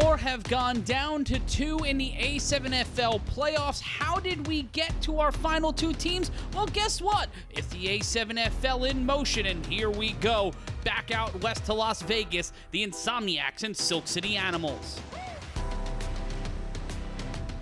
4 have gone down to 2 in the A7FL playoffs. How did we get to our final 2 teams? Well, guess what? It's the A7FL in motion, and here we go. Back out west to Las Vegas, the Insomniacs and Silk City Animals.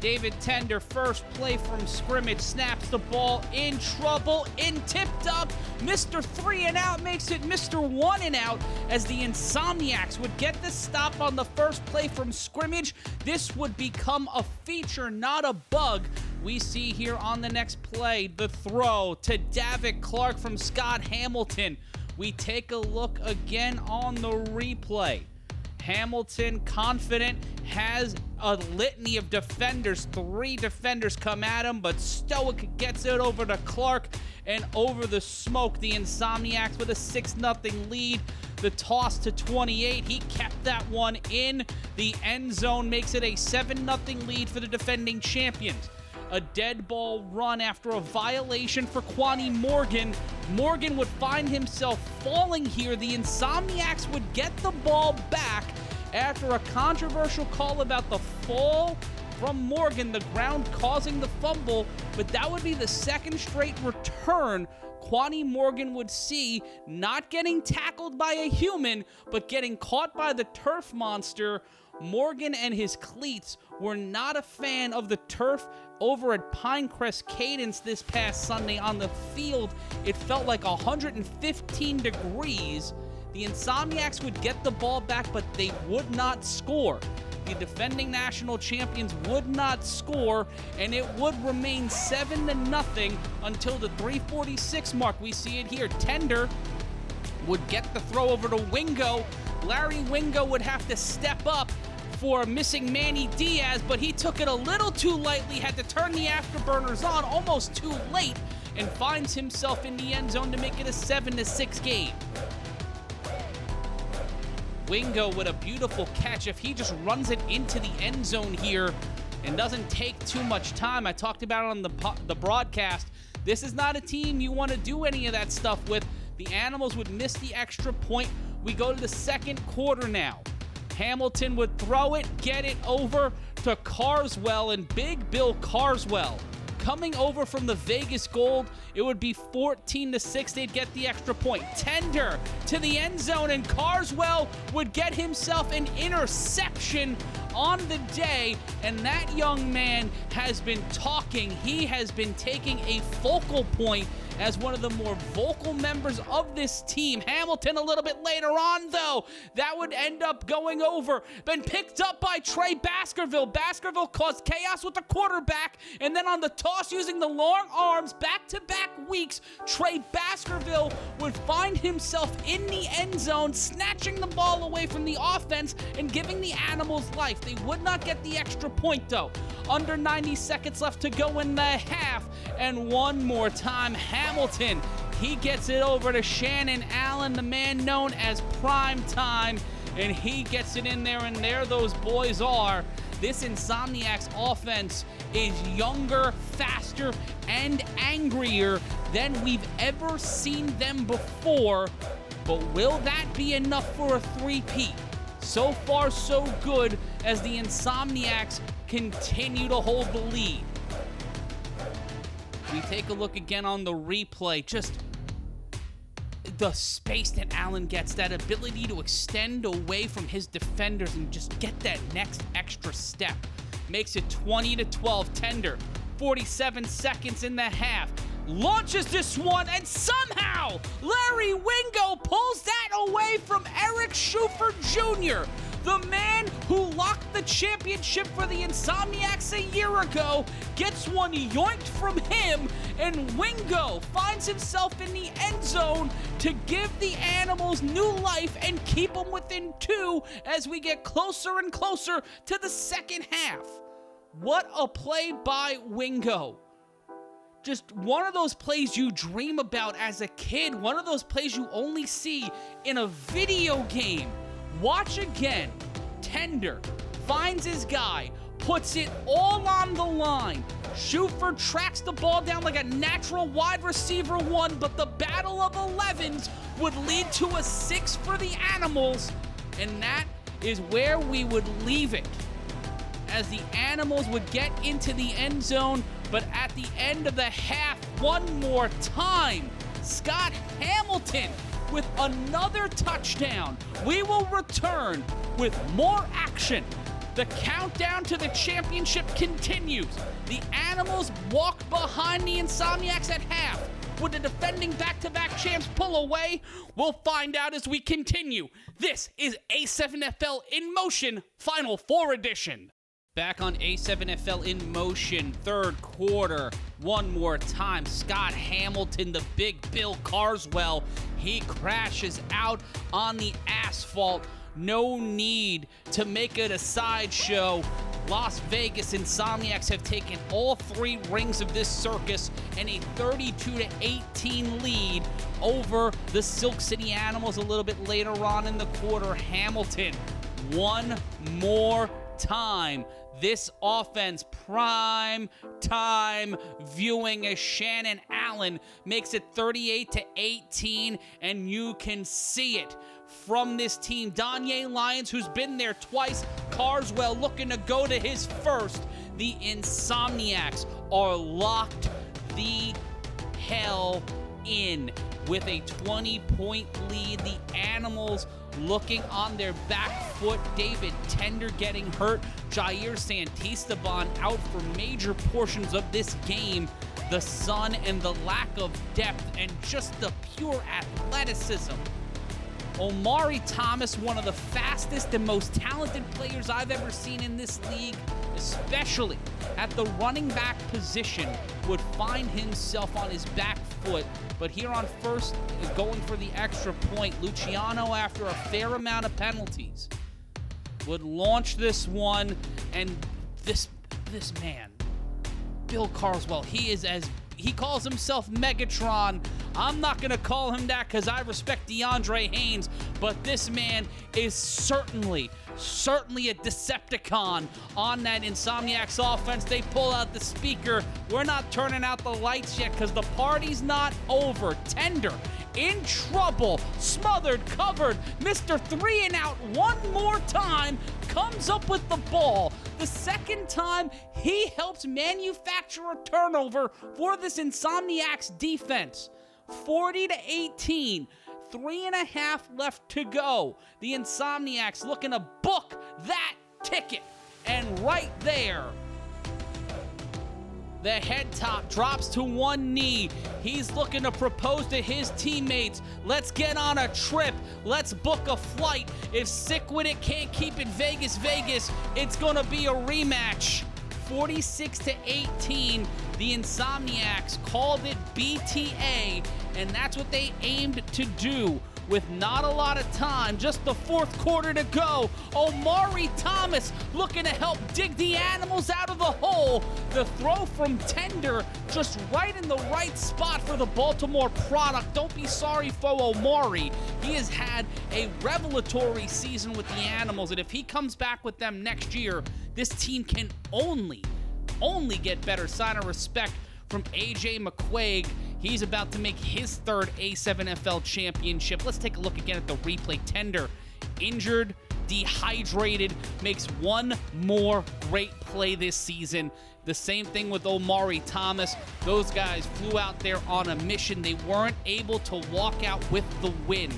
David Tender, first play from scrimmage, snaps the ball, in trouble, tipped up. Mr. 3 and out makes it Mr. 1 and out as the Insomniacs would get the stop on the first play from scrimmage. This would become a feature, not a bug. We see here on the next play, the throw to Davik Clark from Scott Hamilton. We take a look again on the replay. Hamilton, confident, has a litany of defenders. 3 defenders come at him, but Stoic gets it over to Clark, and over the smoke, the Insomniacs with a 6-0 lead. The toss to 28, he kept that one in. The end zone makes it a 7-0 lead for the defending champions. A dead ball run after a violation for Quani Morgan. Morgan would find himself falling here. The Insomniacs would get the ball back after a controversial call about the fall from Morgan, the ground causing the fumble, but that would be the second straight return Quani Morgan would see, not getting tackled by a human, but getting caught by the turf monster. Morgan and his cleats were not a fan of the turf over at Pinecrest Cadence this past Sunday on the field. It felt like 115 degrees. The Insomniacs would get the ball back, but they would not score. The defending national champions would not score, and it would remain 7-0 until the 3:46 mark. We see it here. Tender would get the throw over to Wingo. Larry Wingo would have to step up for missing Manny Diaz, but he took it a little too lightly, had to turn the afterburners on almost too late, and finds himself in the end zone to make it a 7-6 game. Wingo with a beautiful catch. If he just runs it into the end zone here and doesn't take too much time, I talked about it on the broadcast, this is not a team you want to do any of that stuff with. The Animals would miss the extra point. We go to the second quarter now. Hamilton would throw it, get it over to Carswell, and Big Bill Carswell coming over from the Vegas Gold. It would be 14-6. They'd get the extra point. Tender to the end zone, and Carswell would get himself an interception on the day, and that young man has been talking. He has been taking a focal point as one of the more vocal members of this team. Hamilton a little bit later on, though. That would end up going over. Been picked up by Trey Baskerville. Baskerville caused chaos with the quarterback, and then on the toss using the long arms, back-to-back weeks, Trey Baskerville would find himself in the end zone, snatching the ball away from the offense and giving the Animals life. They would not get the extra point, though. Under 90 seconds left to go in the half, and one more time, Hamilton, he gets it over to Shannon Allen, the man known as Prime Time, and he gets it in there, and there those boys are. This Insomniacs offense is younger, faster, and angrier than we've ever seen them before, but will that be enough for a three-peat? So far, so good as the Insomniacs continue to hold the lead. We take a look again on the replay. Just the space that Allen gets, that ability to extend away from his defenders and just get that next extra step. Makes it 20-12. Tender, 47 seconds in the half. Launches this one, and somehow Larry Wingo pulls that away from Eric Schufer Jr., the man who locked the championship for the Insomniacs a year ago, gets one yoinked from him, and Wingo finds himself in the end zone to give the Animals new life and keep them within 2 as we get closer and closer to the second half. What a play by Wingo. Just one of those plays you dream about as a kid, one of those plays you only see in a video game. Watch again. Tender finds his guy, puts it all on the line. Schufer tracks the ball down like a natural wide receiver 1, but the battle of 11s would lead to a 6 for the Animals, and that is where we would leave it, as the Animals would get into the end zone, but at the end of the half, one more time, Scott Hamilton with another touchdown. We will return with more action. The countdown to the championship continues. The Animals walk behind the Insomniacs at half. Would the defending back-to-back champs pull away? We'll find out as we continue. This is A7FL In Motion Final Four Edition. Back on A7FL In Motion, third quarter. One more time, Scott Hamilton, the big Bill Carswell, he crashes out on the asphalt. No need to make it a sideshow. Las Vegas Insomniacs have taken all three rings of this circus and a 32-18 lead over the Silk City Animals a little bit later on in the quarter. Hamilton, one more time. This offense, prime time viewing as Shannon Allen makes it 38-18, and you can see it from this team. Danye Lyons, who's been there twice, Carswell looking to go to his first. The Insomniacs are locked the hell in with a 20-point lead. The Animals looking on their back foot. David Tender getting hurt. Jair Santisteban out for major portions of this game. The sun and the lack of depth and just the pure athleticism. Omari Thomas, one of the fastest and most talented players I've ever seen in this league, especially at the running back position, would find himself on his back foot. But here on first, going for the extra point, Luciano, after a fair amount of penalties, would launch this one. And this man, Bill Carswell, he calls himself Megatron. I'm not going to call him that because I respect DeAndre Haynes, but this man is certainly a Decepticon on that Insomniacs offense. They pull out the speaker. We're not turning out the lights yet because the party's not over. Tender in trouble, smothered, covered. Mr. 3-and-out one more time comes up with the ball. The second time he helps manufacture a turnover for this Insomniacs defense. 40-18, 3.5 left to go. The Insomniacs looking to book that ticket. And right there, the head top drops to one knee. He's looking to propose to his teammates. Let's get on a trip. Let's book a flight. If Sick With It can't keep it Vegas, it's gonna be a rematch. 46-18, the Insomniacs called it BTA, and that's what they aimed to do. With not a lot of time, just the fourth quarter to go. Omari Thomas looking to help dig the Animals out of the hole. The throw from Tender just right in the right spot for the Baltimore product. Don't be sorry for Omari. He has had a revelatory season with the Animals, and if he comes back with them next year, this team can only get better. Sign of respect from AJ McQuaig. He's about to make his third A7FL championship. Let's take a look again at the replay. Tender, injured, dehydrated, makes one more great play this season. The same thing with Omari Thomas. Those guys flew out there on a mission. They weren't able to walk out with the win.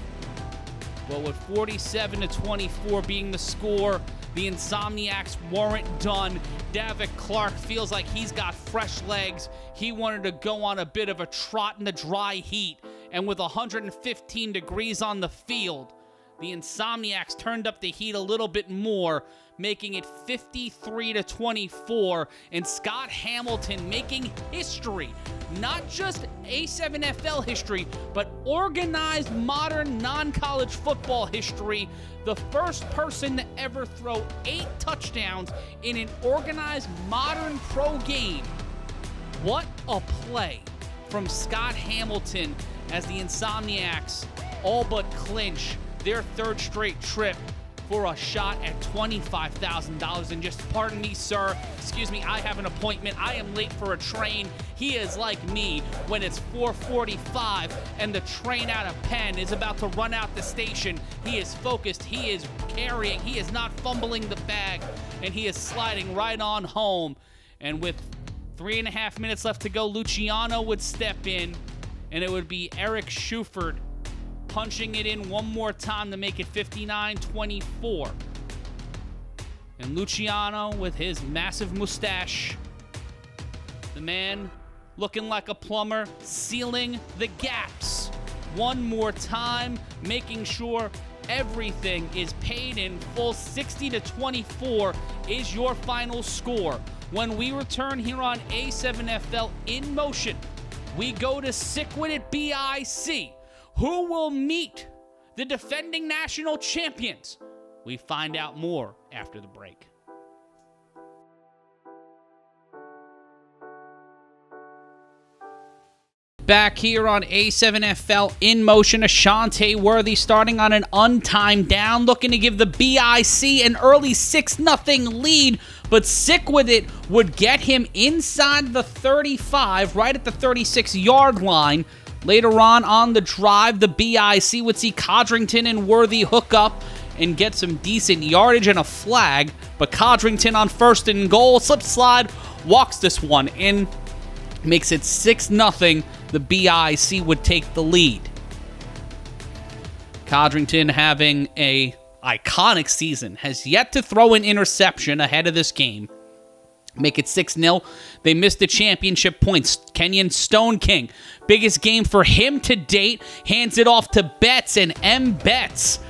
Well, with 47-24 being the score, the Insomniacs weren't done. Davick Clark feels like he's got fresh legs. He wanted to go on a bit of a trot in the dry heat. And with 115 degrees on the field, the Insomniacs turned up the heat a little bit more, making it 53-24, and Scott Hamilton making history. Not just A7FL history, but organized modern non-college football history. The first person to ever throw 8 touchdowns in an organized modern pro game. What a play from Scott Hamilton as the Insomniacs all but clinch their third straight trip for a shot at $25,000. And just pardon me, sir, excuse me, I have an appointment. I am late for a train. He is like me when it's 4:45 and the train out of Penn is about to run out the station. He is focused, he is carrying, he is not fumbling the bag, and he is sliding right on home. And with 3.5 minutes left to go, Luciano would step in, and it would be Eric Schuford punching it in one more time to make it 59-24. And Luciano, with his massive mustache, the man looking like a plumber, sealing the gaps one more time, making sure everything is paid in full. 60-24 is your final score. When we return here on A7FL in motion, we go to Wid It BIC. Who will meet the defending national champions? We find out more after the break. Back here on A7FL in motion, Ashante Worthy starting on an untimed down, looking to give the BIC an early 6-0 lead, but Wid It would get him inside the 35, right at the 36-yard line. Later on the drive, the BIC would see Codrington and Worthy hook up and get some decent yardage and a flag, but Codrington on 1st and goal, slip slide, walks this one in, makes it 6-0. The BIC would take the lead. Codrington, having a iconic season, has yet to throw an interception ahead of this game. Make it 6-0. They missed the championship points. Kenyon Stone King, biggest game for him to date, hands it off to Betts, and M. Betts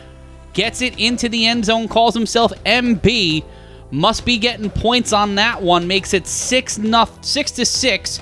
gets it into the end zone, calls himself MB. Must be getting points on that one. Makes it 6-6.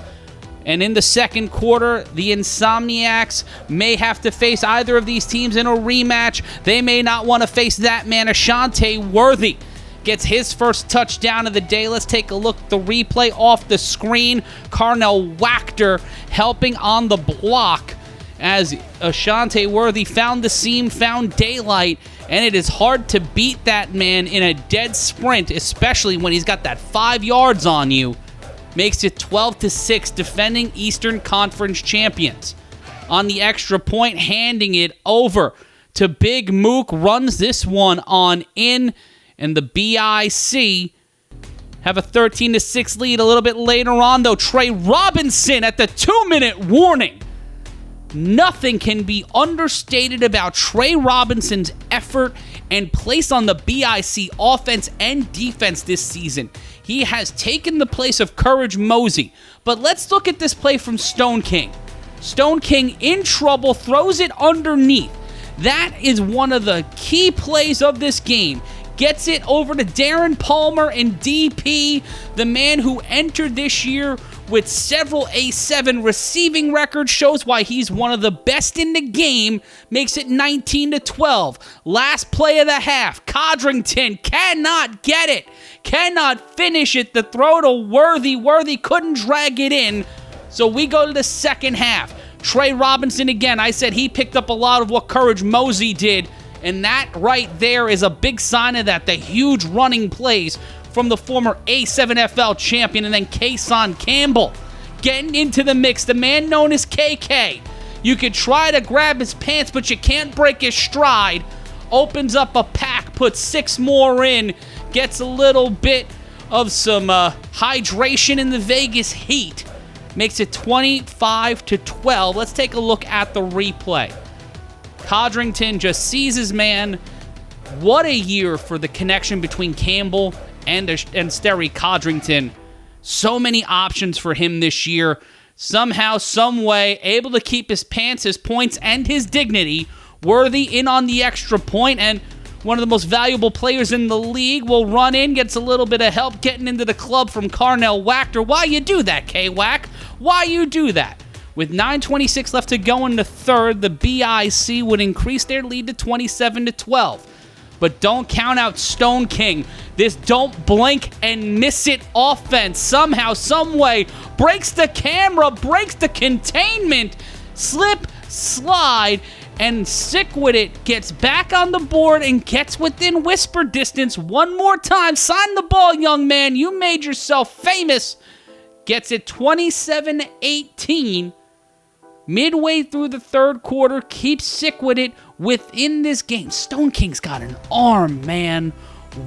And in the second quarter, the Insomniacs may have to face either of these teams in a rematch. They may not want to face that man. Ashante Worthy gets his first touchdown of the day. Let's take a look at the replay off the screen. Carnell Wachter helping on the block as Ashante Worthy found the seam, found daylight, and it is hard to beat that man in a dead sprint, especially when he's got that 5 yards on you. Makes it 12-6, defending Eastern Conference champions. On the extra point, handing it over to Big Mook, runs this one on in, and the BIC have a 13-6 lead. A little bit later on, though, Trey Robinson at the 2-minute warning. Nothing can be understated about Trey Robinson's effort and place on the BIC offense and defense this season. He has taken the place of Courage Mosey. But let's look at this play from Stone King. Stone King in trouble, throws it underneath. That is one of the key plays of this game. Gets it over to Darren Palmer and DP, the man who entered this year with several A7 receiving records, shows why he's one of the best in the game, makes it 19-12. Last play of the half, Codrington cannot get it, cannot finish it. The throw to Worthy. Worthy couldn't drag it in, so we go to the second half. Trey Robinson again, I said he picked up a lot of what Courage Mosey did, and that right there is a big sign of that, the huge running plays from the former A7FL champion. And then Kason Campbell getting into the mix, the man known as KK. You could try to grab his pants, but you can't break his stride. Opens up a pack, puts 6 more in, gets a little bit of some hydration in the Vegas heat. Makes it 25-12. Let's take a look at the replay. Codrington just sees his man. What a year for the connection between Campbell and Sterry Codrington. So many options for him this year. Somehow, some way, able to keep his pants, his points, and his dignity. Worthy in on the extra point, and one of the most valuable players in the league will run in, gets a little bit of help getting into the club from Carnell Wachter. Why you do that, K-Wack? Why you do that? With 9:26 left to go in the third, the BIC would increase their lead to 27-12. But don't count out Stone King. This don't blink and miss it offense somehow, some way, breaks the camera, breaks the containment, slip, slide, And Sick With It gets back on the board and gets within whisper distance one more time. Sign the ball, young man. You made yourself famous. Gets it 27-18. Midway through the third quarter, keeps Sick With It within this game. Stone King's got an arm, man.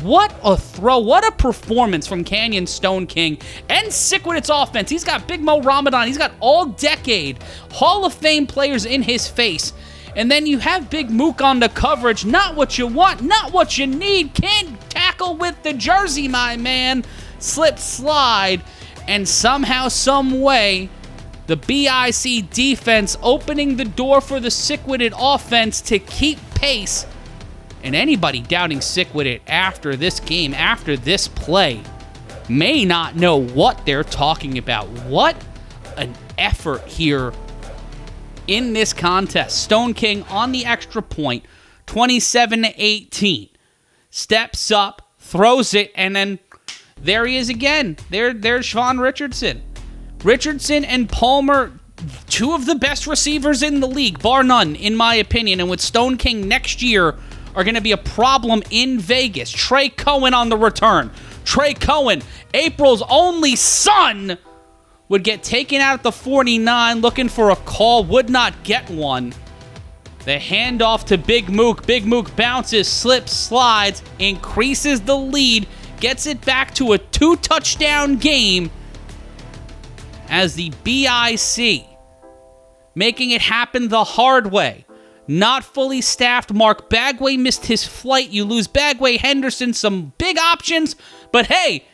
What a throw. What a performance from Canyon Stone King. And Sick With It's offense. He's got Big Mo Ramadan. He's got all-decade Hall of Fame players in his face. And then you have Big Mook on the coverage. Not what you want, not what you need. Can't tackle with the jersey, my man. Slip, slide, and somehow, some way, the BIC defense opening the door for the Sick With It offense to keep pace. And anybody doubting Sick With It after this game, after this play, may not know what they're talking about. What an effort here in this contest. Stone King on the extra point, 27-18. Steps up, throws it, and then there he is again. There's Sean Richardson. Richardson and Palmer, two of the best receivers in the league, bar none, in my opinion. And with Stone King next year are going to be a problem in Vegas. Trey Cohen on the return. Trey Cohen, April's only son, would get taken out at the 49, looking for a call, would not get one. The handoff to Big Mook. Big Mook bounces, slips, slides, increases the lead, gets it back to a 2-touchdown game as the BIC making it happen the hard way. Not fully staffed. Mark Bagway missed his flight. You lose Bagway, Henderson, some big options, but hey,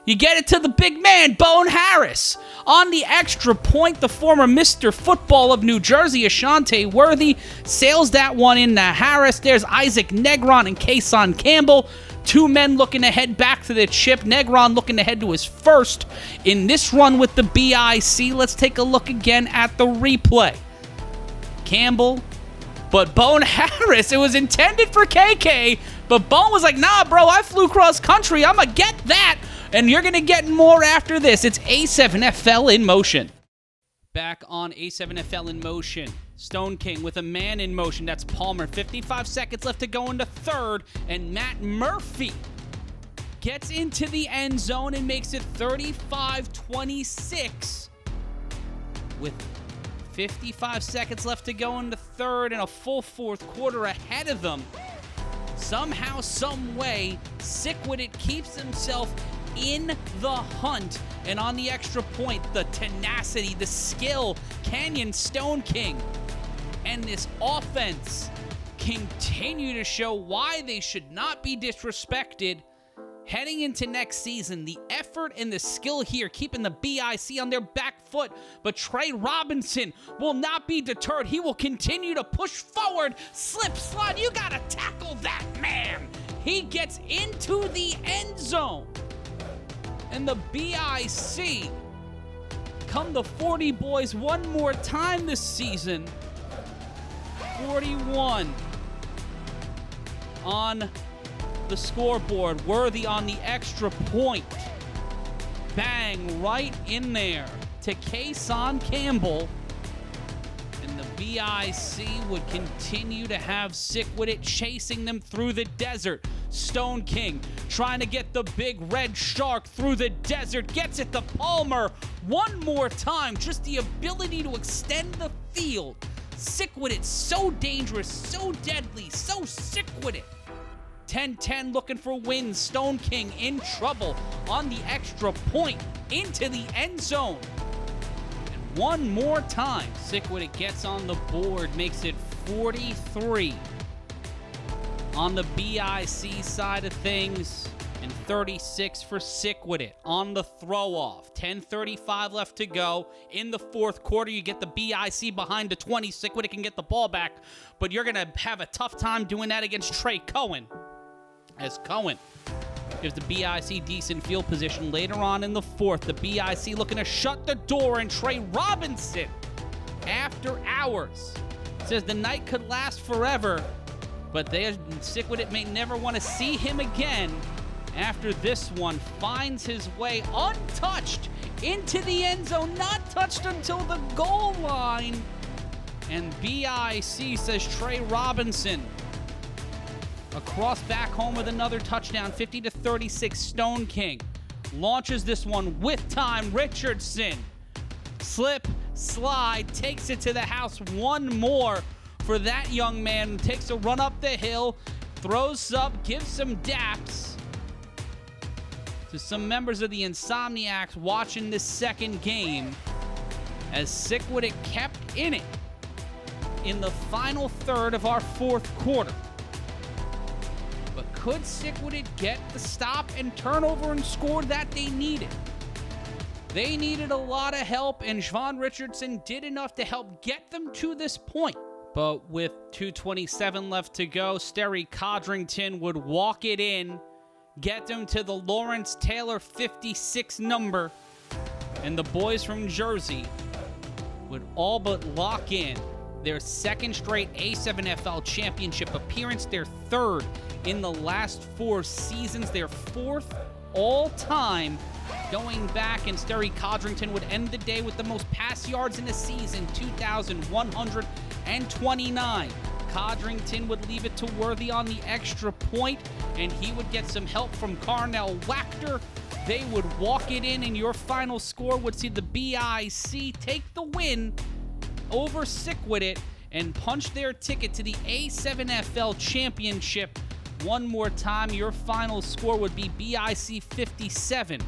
you get it to the big man, Bone Harris. On the extra point, the former Mr. Football of New Jersey, Ashante Worthy, sails that one into Harris. There's Isaac Negron and Kason Campbell. Two men looking to head back to the chip. Negron looking to head to his first in this run with the BIC. Let's take a look again at the replay. Campbell, but Bone Harris, it was intended for KK, but Bone was like, nah, bro, I flew cross country. I'm going to get that. And you're going to get more after this. It's A7FL in motion. Back on A7FL in motion. Stone King with a man in motion. That's Palmer. 55 seconds left to go into third. And Matt Murphy gets into the end zone and makes it 35-26 with 55 seconds left to go into third and a full fourth quarter ahead of them. Somehow, some way, Sick With It keeps himself in the hunt, and on the extra point, the tenacity, the skill, Canyon Stone King and this offense continue to show why they should not be disrespected heading into next season. The effort and the skill here keeping the BIC on their back foot, but Trey Robinson will not be deterred. He will continue to push forward, slip, slide. You gotta tackle that man. He gets into the end zone. And the BIC come the 40 boys one more time this season. 41 on the scoreboard. Worthy on the extra point. Bang, right in there to Kason Campbell. And the BIC would continue to have Sick With It chasing them through the desert. Stone King trying to get the big red shark through the desert. Gets it to Palmer one more time. Just the ability to extend the field. Sick With It, so dangerous, so deadly, so Sick With It. 10-10 looking for wins. Stone King in trouble on the extra point into the end zone. And one more time, Sick With It gets on the board, makes it 43 on the BIC side of things, and 36 for Sick With It on the throw-off. 10:35 left to go. In the fourth quarter, you get the BIC behind the 20. Sick With It can get the ball back, but you're going to have a tough time doing that against Trey Cohen, as Cohen gives the BIC decent field position. Later on in the fourth, the BIC looking to shut the door, and Trey Robinson, after hours, says the night could last forever, but Sick With It may never want to see him again. After this one, finds his way untouched into the end zone, not touched until the goal line. And BIC says Trey Robinson across back home with another touchdown, 50-36. Stone King launches this one with time. Richardson, slip, slide, takes it to the house. One more for that young man. Takes a run up the hill, throws up, gives some daps to some members of the Insomniacs watching this second game, as Wid It kept in it in the final third of our fourth quarter. But could Wid It get the stop and turnover and score that they needed? They needed a lot of help, and Javon Richardson did enough to help get them to this point. But with 2:27 left to go, Sterry Codrington would walk it in, get them to the Lawrence Taylor 56 number, and the boys from Jersey would all but lock in their second straight A7FL championship appearance, their third in the last 4 seasons, their fourth all-time going back, and Sterry Codrington would end the day with the most pass yards in the season, 2,129. Codrington would leave it to Worthy on the extra point, and he would get some help from Carnell Wachter. They would walk it in, and your final score would see the BIC take the win over Wid It and punch their ticket to the A7FL championship. One more time, your final score would be BIC 57,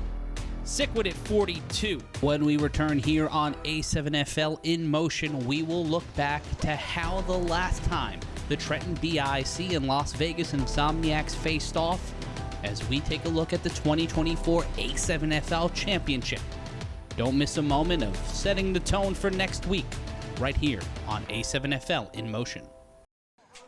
Wid It 42. When we return here on A7FL in motion, we will look back to how the last time the Trenton BIC and Las Vegas Insomniacs faced off, as we take a look at the 2024 A7FL championship. Don't miss a moment of setting the tone for next week, right here on A7FL in motion.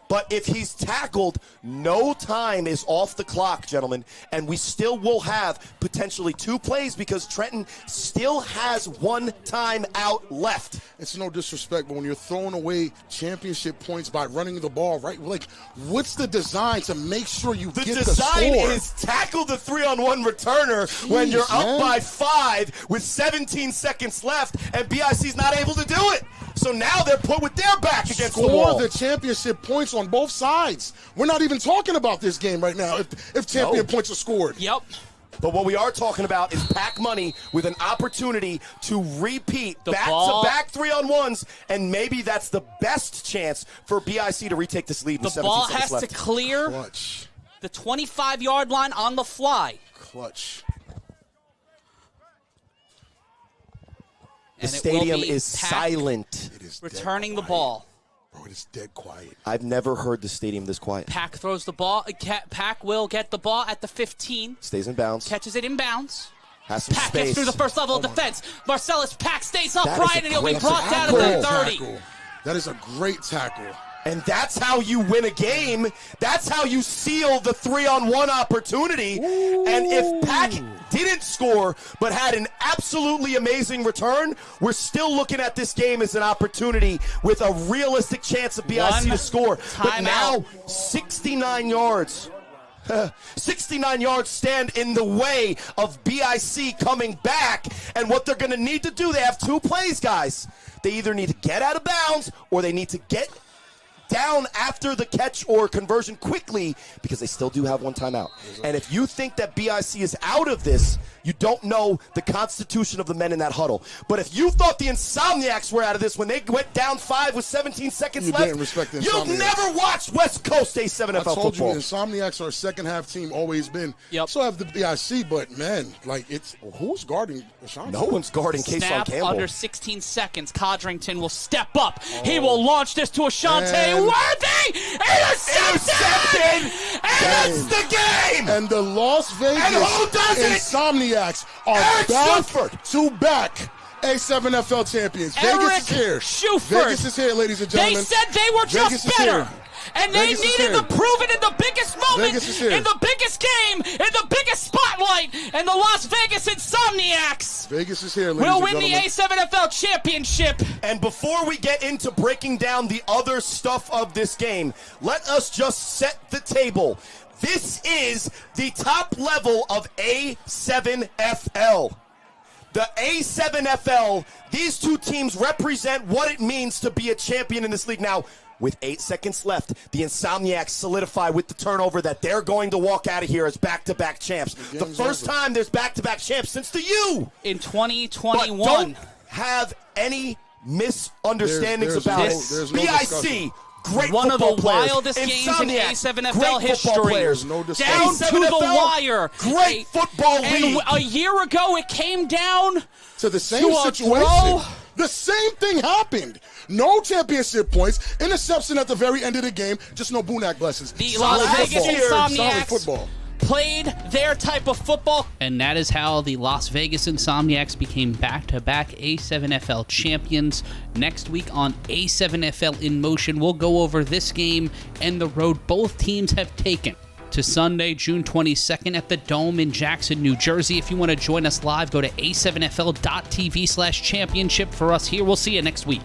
But if he's tackled, no time is off the clock, gentlemen, and we still will have potentially 2 plays because Trenton still has 1 time out left. It's no disrespect, but when you're throwing away championship points by running the ball, right? Like, what's the design to make sure you get the score? The design is tackle the 3-on-1 returner when you're up by 5 with 17 seconds left, and BIC's not able to do it. So now they're put with their back against the wall. Score the championship points on both sides. We're not even talking about this game right now if champion points are scored. Yep. But what we are talking about is pack money with an opportunity to repeat back-to-back 3-on-1s, and maybe that's the best chance for BIC to retake this lead with 17 seconds left. The ball has to clear the 25-yard line on the fly. Clutch. The stadium is silent. It is returning the ball. Bro, it is dead quiet. I've never heard the stadium this quiet. Pack throws the ball. Pack will get the ball at the 15. Stays in bounds. Catches it in bounds. Has some Pack space. gets through the first level of defense. Marcellus Pack stays upright, and he'll be brought down to the 30. That is a great tackle. And that's how you win a game. That's how you seal the 3-on-1 opportunity. Ooh. And if Pack didn't score but had an absolutely amazing return, we're still looking at this game as an opportunity with a realistic chance of BIC to score. But now, 69 yards. 69 yards stand in the way of BIC coming back. And what they're going to need to do, they have 2 plays, guys. They either need to get out of bounds or they need to get down after the catch or conversion quickly, because they still do have 1 timeout. And if you think that BIC is out of this, you don't know the constitution of the men in that huddle. But if you thought the Insomniacs were out of this when they went down 5 with 17 seconds left, didn't respect the you've never watched West Coast A7FL football. I told you, Insomniacs are a second-half team, always been. Yep. So have the BIC, but, man, like, it's who's guarding Ashanti? No one's guarding Kason Campbell. Under 16 seconds, Codrington will step up. He will launch this to Ashanti. Worthy! Intercepted! And that's the game! And the Las Vegas Insomniacs are back-to-back A7FL champions. Vegas is here. Vegas is here, ladies and gentlemen. They said they were just better. And they needed to prove it in the biggest moment, in the biggest game, in the biggest spotlight, and the Las Vegas Insomniacs Vegas is here, ladies and will win the A7FL championship. And before we get into breaking down the other stuff of this game, let us just set the table. This is the top level of A7FL. The A7FL, these two teams represent what it means to be a champion in this league. Now, with 8 seconds left, the Insomniacs solidify with the turnover that they're going to walk out of here as back-to-back champs. The first time there's back-to-back champs since the U. In 2021. But don't have any misunderstandings about it. BIC, great one of the players. wildest games in A7FL great history. Players. Down to the wire. Great football league. And a year ago, it came down to the same situation. The same thing happened. No championship points, interception at the very end of the game, just no Bunak blessings. The Las Vegas Insomniacs played their type of football. And that is how the Las Vegas Insomniacs became back-to-back A7FL champions. Next week on A7FL InMotion, we'll go over this game and the road both teams have taken to Sunday, June 22nd at the Dome in Jackson, New Jersey. If you want to join us live, go to a7fl.tv/championship. For us here, we'll see you next week.